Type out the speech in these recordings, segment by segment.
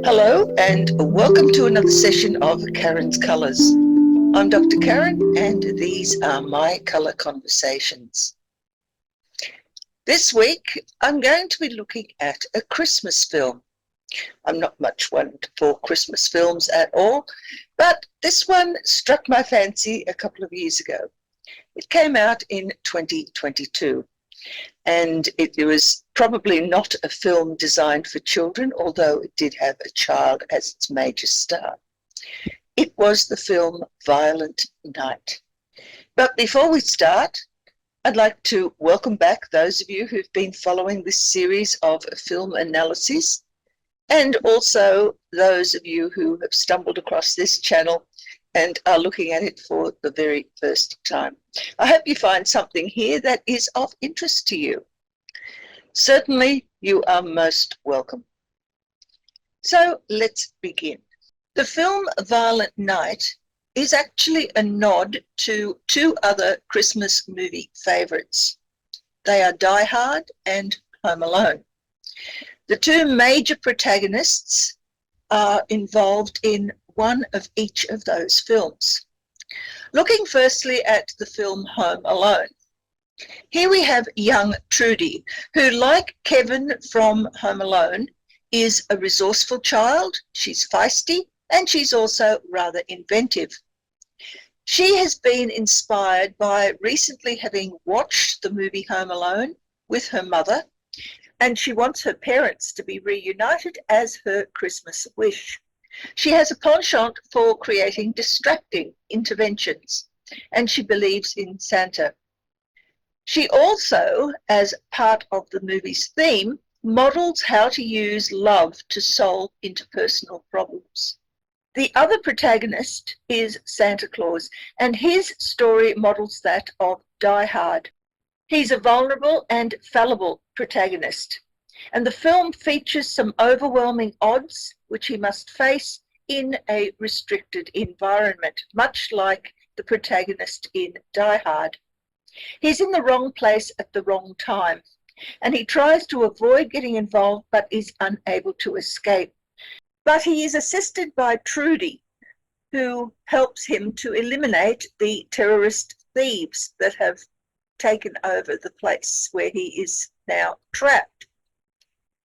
Hello and welcome to another session of Karen's Colours. I'm Dr. Karen and these are my colour conversations. This week I'm going to be looking at a Christmas film. I'm not much one for Christmas films at all, but this one struck my fancy a couple of years ago. It came out in 2022. And it was probably not a film designed for children, although it did have a child as its major star. It was the film Violent Night. But before we start, I'd like to welcome back those of you who've been following this series of film analyses, and also those of you who have stumbled across this channel and are looking at it for the very first time. I hope you find something here that is of interest to you. Certainly, you are most welcome. So let's begin. The film Violent Night is actually a nod to two other Christmas movie favourites. They are Die Hard and Home Alone. The two major protagonists are involved in one of each of those films. Looking firstly at the film Home Alone. Here we have young Trudy, who, like Kevin from Home Alone, is a resourceful child. She's feisty and she's also rather inventive. She has been inspired by recently having watched the movie Home Alone with her mother, and she wants her parents to be reunited as her Christmas wish. She has a penchant for creating distracting interventions, and she believes in Santa. She also, as part of the movie's theme, models how to use love to solve interpersonal problems. The other protagonist is Santa Claus, and his story models that of Die Hard. He's a vulnerable and fallible protagonist, and the film features some overwhelming odds which he must face in a restricted environment, much like the protagonist in Die Hard. He's in the wrong place at the wrong time, and he tries to avoid getting involved but is unable to escape. But he is assisted by Trudy, who helps him to eliminate the terrorist thieves that have taken over the place where he is now trapped.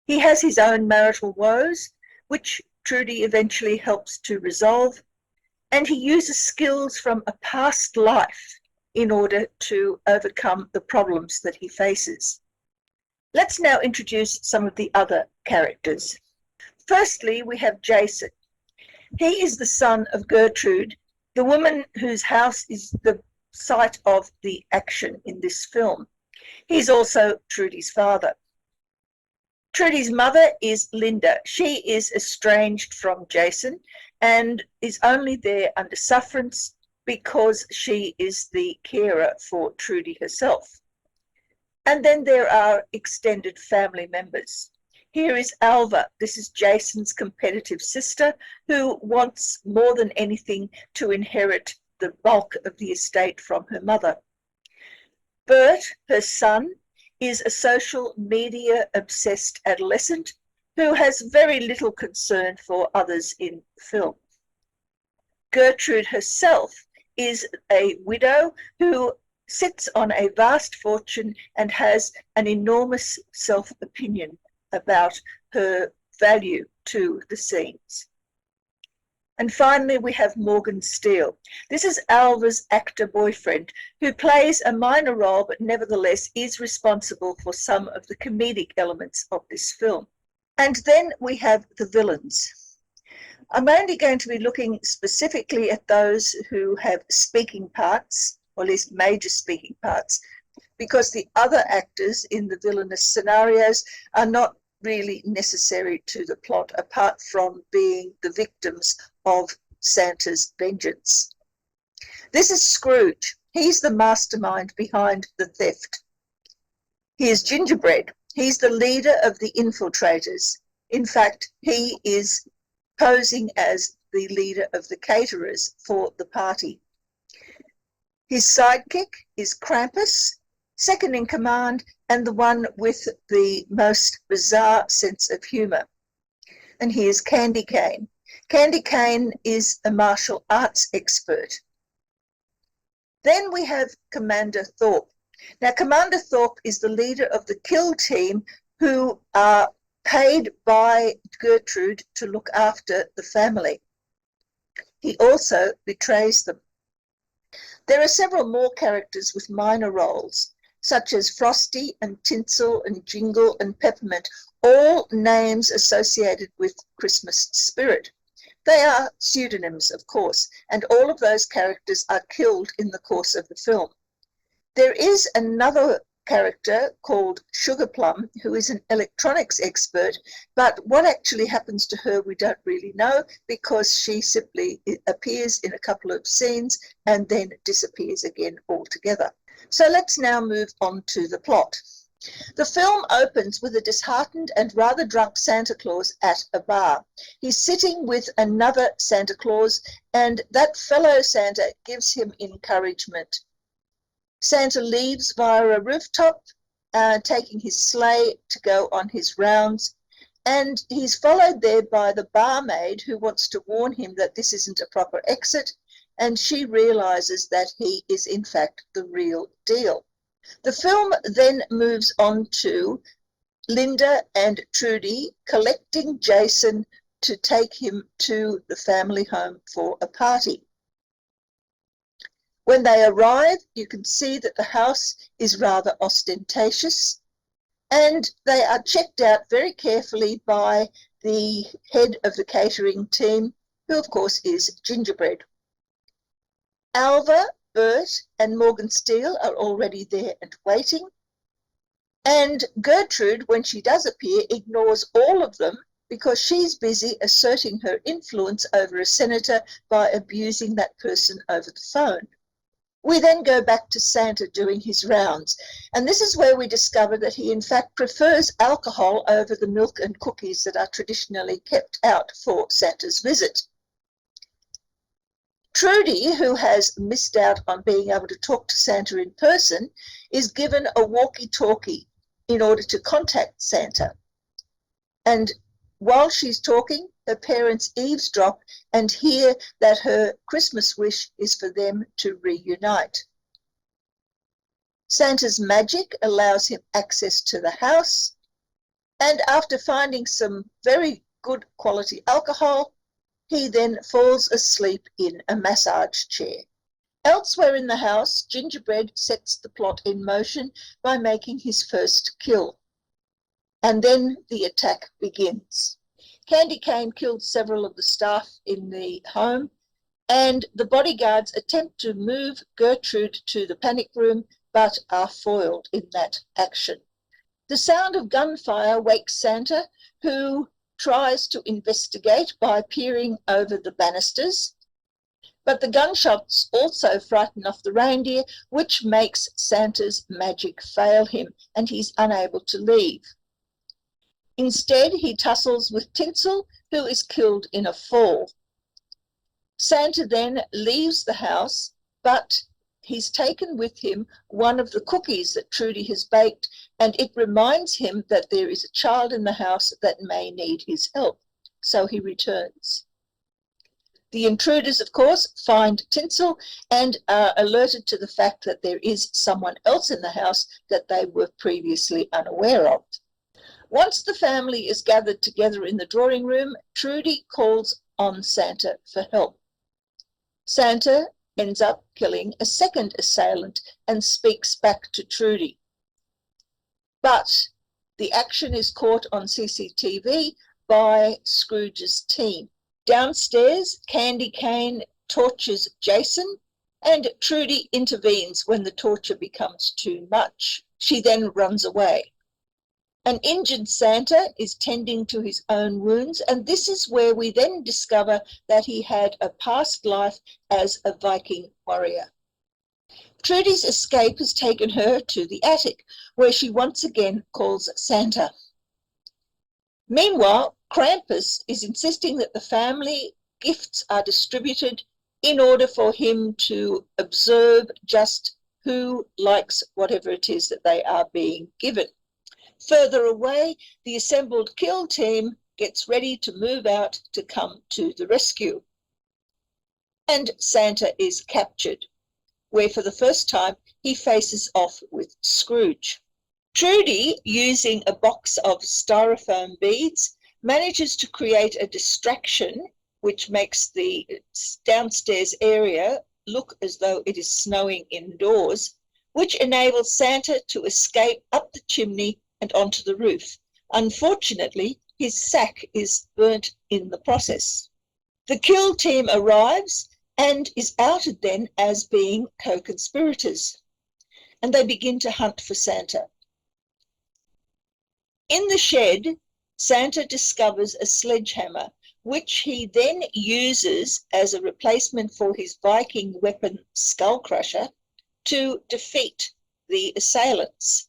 He has his own marital woes, which Trudy eventually helps to resolve, and he uses skills from a past life in order to overcome the problems that he faces. Let's now introduce some of the other characters. Firstly, we have Jason. He is the son of Gertrude, the woman whose house is the site of the action in this film. He's also Trudy's father. Trudy's mother is Linda. She is estranged from Jason and is only there under sufferance because she is the carer for Trudy herself. And then there are extended family members. Here is Alva. This is Jason's competitive sister who wants more than anything to inherit the bulk of the estate from her mother. Bert, her son, is a social media obsessed adolescent who has very little concern for others in film. Gertrude herself is a widow who sits on a vast fortune and has an enormous self-opinion about her value to the scenes. And finally, we have Morgan Steele. This is Alva's actor boyfriend who plays a minor role, but nevertheless is responsible for some of the comedic elements of this film. And then we have the villains. I'm only going to be looking specifically at those who have speaking parts, or at least major speaking parts, because the other actors in the villainous scenarios are not really necessary to the plot, apart from being the victims of Santa's vengeance. This is Scrooge. He's the mastermind behind the theft. He is Gingerbread. He's the leader of the infiltrators. In fact, he is posing as the leader of the caterers for the party. His sidekick is Krampus, second in command and the one with the most bizarre sense of humour. And here's Candy Cane. Candy Cane is a martial arts expert. Then we have Commander Thorpe. Now, Commander Thorpe is the leader of the kill team who are paid by Gertrude to look after the family. He also betrays them. There are several more characters with minor roles, such as Frosty and Tinsel and Jingle and Peppermint, all names associated with Christmas spirit. They are pseudonyms, of course, and all of those characters are killed in the course of the film. There is another character called Sugar Plum, who is an electronics expert, but what actually happens to her we don't really know, because she simply appears in a couple of scenes and then disappears again altogether. So let's now move on to the plot. The film opens with a disheartened and rather drunk Santa Claus at a bar. He's sitting with another Santa Claus, and that fellow Santa gives him encouragement. Santa leaves via a rooftop, taking his sleigh to go on his rounds, and he's followed there by the barmaid who wants to warn him that this isn't a proper exit, and she realizes that he is in fact the real deal. The film then moves on to Linda and Trudy collecting Jason to take him to the family home for a party. When they arrive, you can see that the house is rather ostentatious, and they are checked out very carefully by the head of the catering team, who of course is Gingerbread. Alva, Bert, and Morgan Steele are already there and waiting, and Gertrude, when she does appear, ignores all of them because she's busy asserting her influence over a senator by abusing that person over the phone. We then go back to Santa doing his rounds, and this is where we discover that he in fact prefers alcohol over the milk and cookies that are traditionally kept out for Santa's visit. Trudy, who has missed out on being able to talk to Santa in person, is given a walkie-talkie in order to contact Santa. And while she's talking, her parents eavesdrop and hear that her Christmas wish is for them to reunite. Santa's magic allows him access to the house, and after finding some very good quality alcohol, he then falls asleep in a massage chair. Elsewhere in the house, Gingerbread sets the plot in motion by making his first kill. And then the attack begins. Candy Cane killed several of the staff in the home, and the bodyguards attempt to move Gertrude to the panic room, but are foiled in that action. The sound of gunfire wakes Santa, who tries to investigate by peering over the banisters, but the gunshots also frighten off the reindeer, which makes Santa's magic fail him, and he's unable to leave. Instead, he tussles with Tinsel, who is killed in a fall. Santa then leaves the house, but he's taken with him one of the cookies that Trudy has baked, and it reminds him that there is a child in the house that may need his help, so he returns. The intruders, of course, find Tinsel and are alerted to the fact that there is someone else in the house that they were previously unaware of. Once the family is gathered together in the drawing room, Trudy calls on Santa for help. Santa ends up killing a second assailant and speaks back to Trudy. But the action is caught on CCTV by Scrooge's team. Downstairs, Candy Cane tortures Jason, and Trudy intervenes when the torture becomes too much. She then runs away. An injured Santa is tending to his own wounds, and this is where we then discover that he had a past life as a Viking warrior. Trudy's escape has taken her to the attic, where she once again calls Santa. Meanwhile, Krampus is insisting that the family gifts are distributed in order for him to observe just who likes whatever it is that they are being given. Further away, the assembled kill team gets ready to move out to come to the rescue. And Santa is captured, where for the first time he faces off with Scrooge. Trudy, using a box of styrofoam beads, manages to create a distraction which makes the downstairs area look as though it is snowing indoors, which enables Santa to escape up the chimney and onto the roof. Unfortunately, his sack is burnt in the process. The kill team arrives and is outed then as being co-conspirators, and they begin to hunt for Santa. In the shed, Santa discovers a sledgehammer, which he then uses as a replacement for his Viking weapon Skull Crusher to defeat the assailants.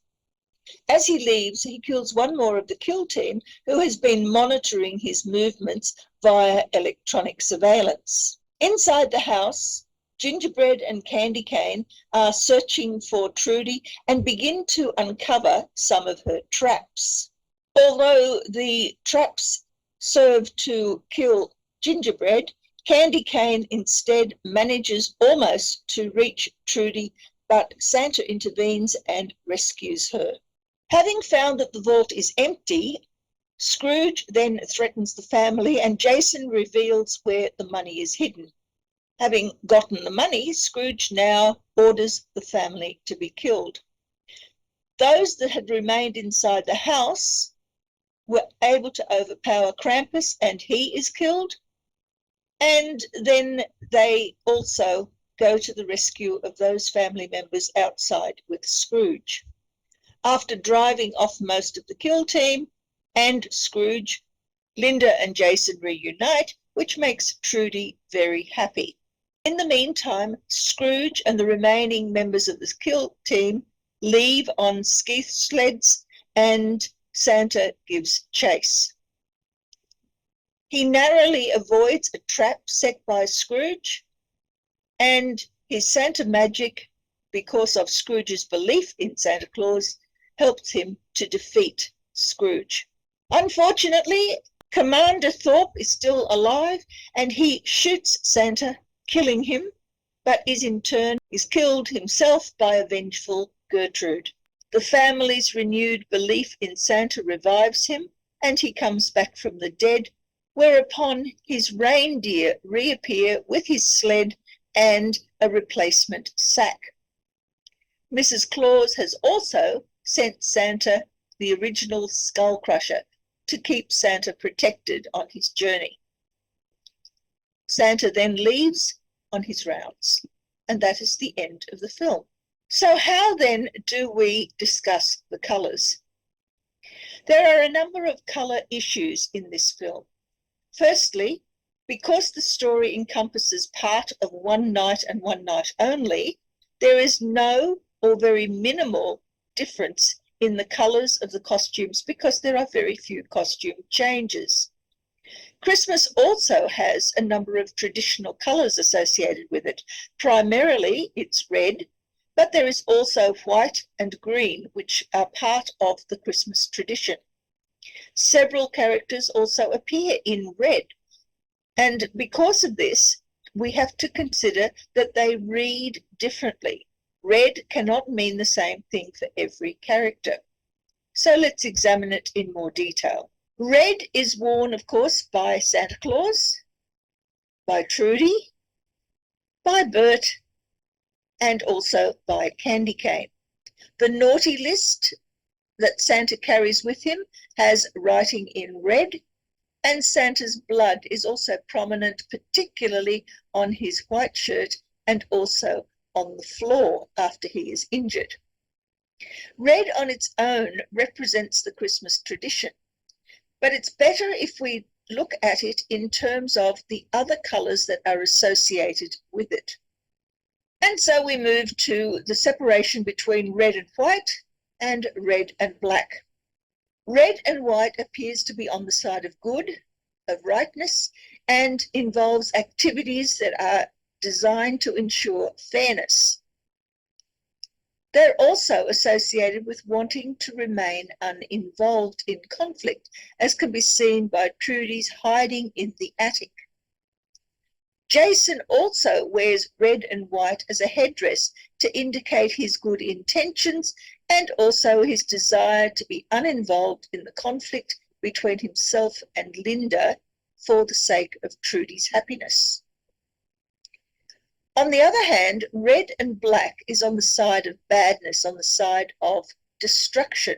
As he leaves, he kills one more of the kill team who has been monitoring his movements via electronic surveillance. Inside the house, Gingerbread and Candy Cane are searching for Trudy and begin to uncover some of her traps. Although the traps serve to kill Gingerbread, Candy Cane instead manages almost to reach Trudy, but Santa intervenes and rescues her. Having found that the vault is empty, Scrooge then threatens the family and Jason reveals where the money is hidden. Having gotten the money, Scrooge now orders the family to be killed. Those that had remained inside the house were able to overpower Krampus and he is killed. And then they also go to the rescue of those family members outside with Scrooge. After driving off most of the kill team and Scrooge, Linda and Jason reunite, which makes Trudy very happy. In the meantime, Scrooge and the remaining members of the kill team leave on ski sleds and Santa gives chase. He narrowly avoids a trap set by Scrooge, and his Santa magic, because of Scrooge's belief in Santa Claus, helps him to defeat Scrooge. Unfortunately, Commander Thorpe is still alive and he shoots Santa, killing him, but is in turn killed himself by a vengeful Gertrude. The family's renewed belief in Santa revives him and he comes back from the dead, whereupon his reindeer reappear with his sled and a replacement sack. Mrs. Claus has also sent Santa the original Skull Crusher to keep Santa protected on his journey. Santa then leaves on his rounds, and that is the end of the film. So how then do we discuss the colours? There are a number of colour issues in this film. Firstly, because the story encompasses part of one night and one night only, there is no or very minimal difference in the colours of the costumes because there are very few costume changes. Christmas also has a number of traditional colours associated with it. Primarily it's red, but there is also white and green, which are part of the Christmas tradition. Several characters also appear in red, and because of this, we have to consider that they read differently. Red cannot mean the same thing for every character. So let's examine it in more detail. Red is worn, of course, by Santa Claus, by Trudy, by Bert, and also by Candy Cane. The naughty list that Santa carries with him has writing in red, and Santa's blood is also prominent, particularly on his white shirt and also on the floor after he is injured. Red on its own represents the Christmas tradition, but it's better if we look at it in terms of the other colours that are associated with it. And so we move to the separation between red and white and red and black. Red and white appears to be on the side of good, of rightness, and involves activities that are designed to ensure fairness. They're also associated with wanting to remain uninvolved in conflict, as can be seen by Trudy's hiding in the attic. Jason also wears red and white as a headdress to indicate his good intentions and also his desire to be uninvolved in the conflict between himself and Linda for the sake of Trudy's happiness. On the other hand, red and black is on the side of badness, on the side of destruction.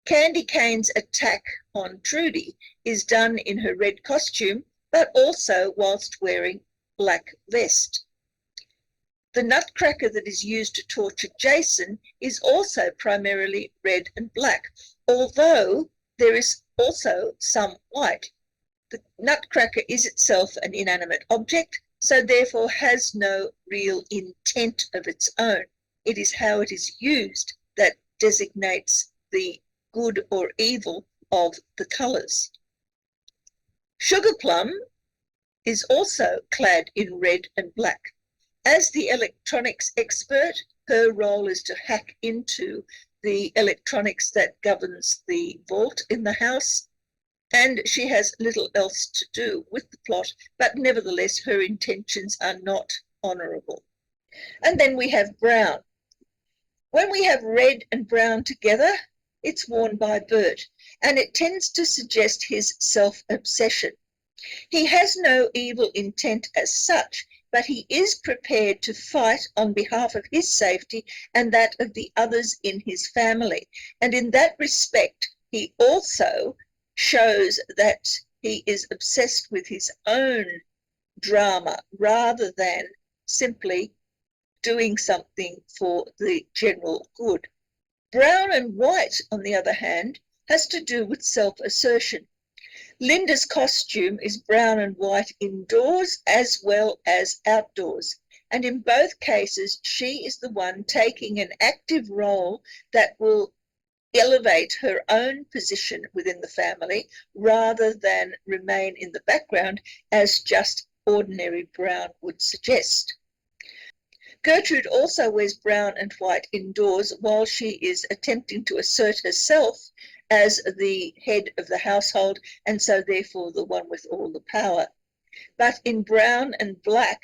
Candy Cane's attack on Trudy is done in her red costume, but also whilst wearing black vest. The nutcracker that is used to torture Jason is also primarily red and black, although there is also some white. The nutcracker is itself an inanimate object, so therefore has no real intent of its own. It is how it is used that designates the good or evil of the colours. Sugar Plum is also clad in red and black. As the electronics expert, her role is to hack into the electronics that governs the vault in the house, and she has little else to do with the plot, but nevertheless her intentions are not honourable. And then we have brown. When we have red and brown together, it's worn by Bert, and it tends to suggest his self-obsession. He has no evil intent as such, but he is prepared to fight on behalf of his safety and that of the others in his family. And in that respect, he also shows that he is obsessed with his own drama rather than simply doing something for the general good. Brown and white, on the other hand, has to do with self-assertion. Linda's costume is brown and white indoors as well as outdoors, and in both cases she is the one taking an active role that will elevate her own position within the family rather than remain in the background as just ordinary brown would suggest. Gertrude also wears brown and white indoors while she is attempting to assert herself as the head of the household and so therefore the one with all the power. But in brown and black,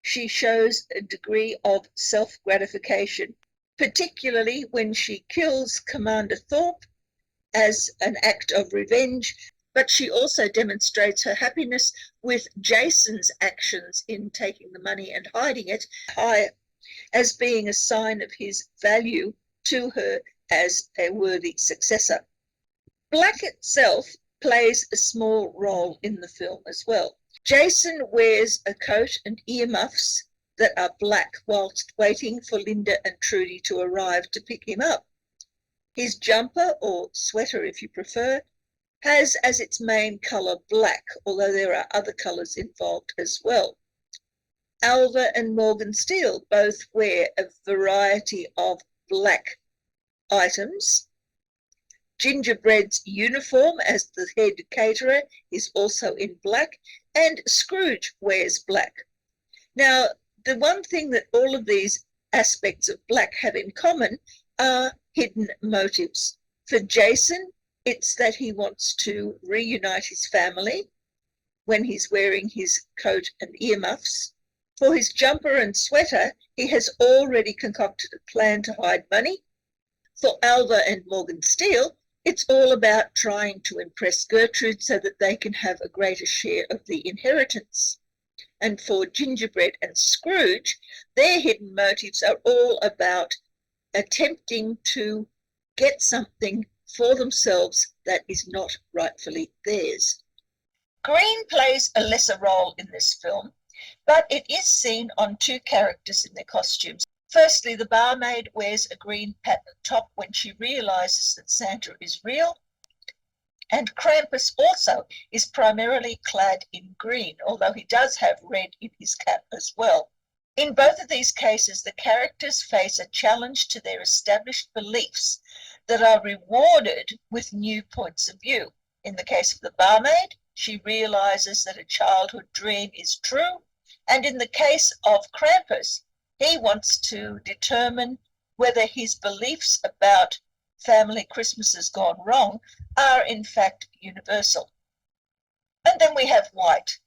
she shows a degree of self-gratification, particularly when she kills Commander Thorpe as an act of revenge, but she also demonstrates her happiness with Jason's actions in taking the money and hiding it as being a sign of his value to her as a worthy successor. Black itself plays a small role in the film as well. Jason wears a coat and earmuffs that are black whilst waiting for Linda and Trudy to arrive to pick him up. His jumper, or sweater if you prefer, has as its main colour black, although there are other colours involved as well. Alva and Morgan Steele both wear a variety of black items. Gingerbread's uniform as the head caterer is also in black, and Scrooge wears black. Now, the one thing that all of these aspects of black have in common are hidden motives. For Jason, it's that he wants to reunite his family when he's wearing his coat and earmuffs. For his jumper and sweater, he has already concocted a plan to hide money. For Alva and Morgan Steele, it's all about trying to impress Gertrude so that they can have a greater share of the inheritance. And for Gingerbread and Scrooge, their hidden motives are all about attempting to get something for themselves that is not rightfully theirs. Green plays a lesser role in this film, but it is seen on two characters in their costumes. Firstly, the barmaid wears a green patterned top when she realizes that Santa is real, and Krampus also is primarily clad in green, although he does have red in his cap as well. In both of these cases, the characters face a challenge to their established beliefs that are rewarded with new points of view. In the case of the barmaid, she realizes that a childhood dream is true, and in the case of Krampus, he wants to determine whether his beliefs about family Christmases gone wrong are in fact universal. And then we have white.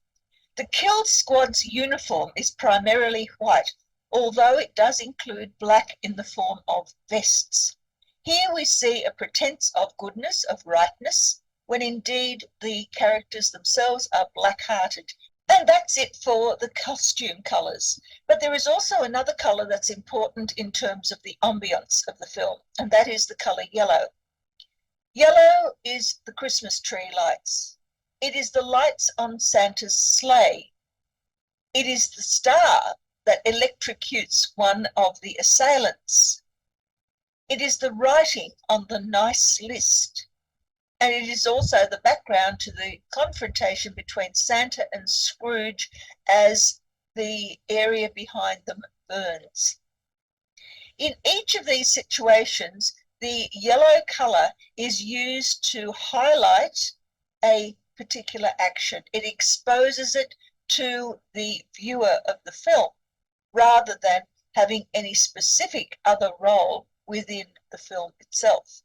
The kill squad's uniform is primarily white, although it does include black in the form of vests. Here we see a pretense of goodness, of rightness, when indeed the characters themselves are black-hearted. And that's it for the costume colours. But there is also another colour that's important in terms of the ambience of the film, and that is the colour yellow. Yellow is the Christmas tree lights. It is the lights on Santa's sleigh. It is the star that electrocutes one of the assailants. It is the writing on the nice list. And it is also the background to the confrontation between Santa and Scrooge as the area behind them burns. In each of these situations, the yellow colour is used to highlight a particular action. It exposes it to the viewer of the film rather than having any specific other role within the film itself.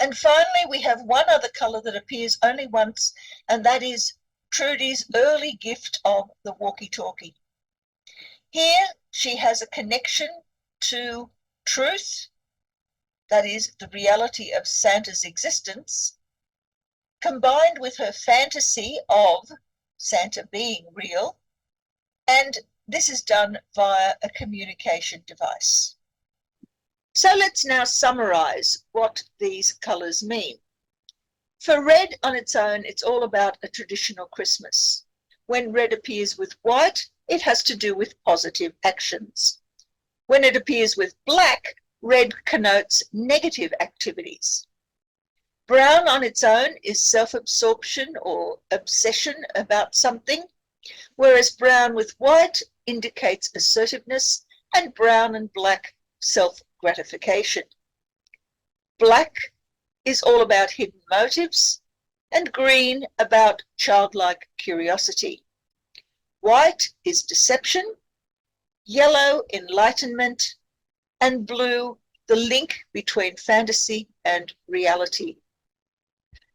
And finally, we have one other colour that appears only once, and that is Trudy's early gift of the walkie-talkie. Here she has a connection to truth, that is the reality of Santa's existence, combined with her fantasy of Santa being real, and this is done via a communication device. So let's now summarise what these colours mean. For red on its own, it's all about a traditional Christmas. When red appears with white, it has to do with positive actions. When it appears with black, red connotes negative activities. Brown on its own is self-absorption or obsession about something, whereas brown with white indicates assertiveness, and brown and black self-gratification. Black is all about hidden motives, and green about childlike curiosity. White is deception, yellow enlightenment, and blue the link between fantasy and reality.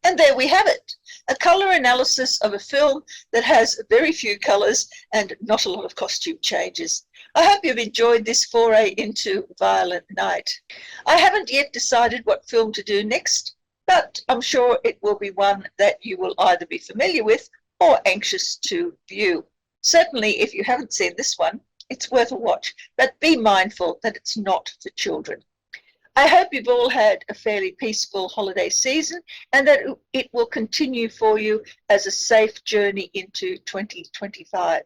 And there we have it, a colour analysis of a film that has very few colours and not a lot of costume changes. I hope you've enjoyed this foray into Violent Night. I haven't yet decided what film to do next, but I'm sure it will be one that you will either be familiar with or anxious to view. Certainly, if you haven't seen this one, it's worth a watch, but be mindful that it's not for children. I hope you've all had a fairly peaceful holiday season and that it will continue for you as a safe journey into 2025.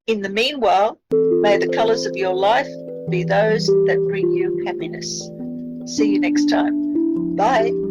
In the meanwhile, may the colours of your life be those that bring you happiness. See you next time. Bye.